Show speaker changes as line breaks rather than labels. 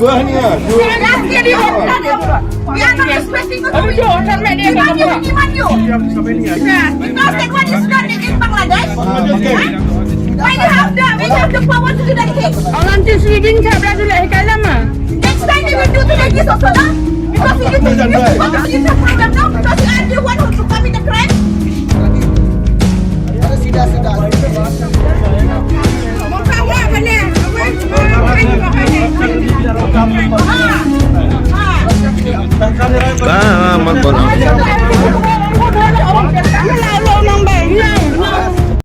Buahnya.
Dia di hotel dia pula. Dia akan expressing itu.
Habis tu hotel mek dia
Iman you,
apa?
Iman you. Because that one is not in Bangladesh. Why you have the power to do that thing?
Orang tu swimming cap dah tu leh kalam ah.
Next time you will do to like this also, no? Because you want to use the freedom now because you are the one who to commit the crime.
Sudah.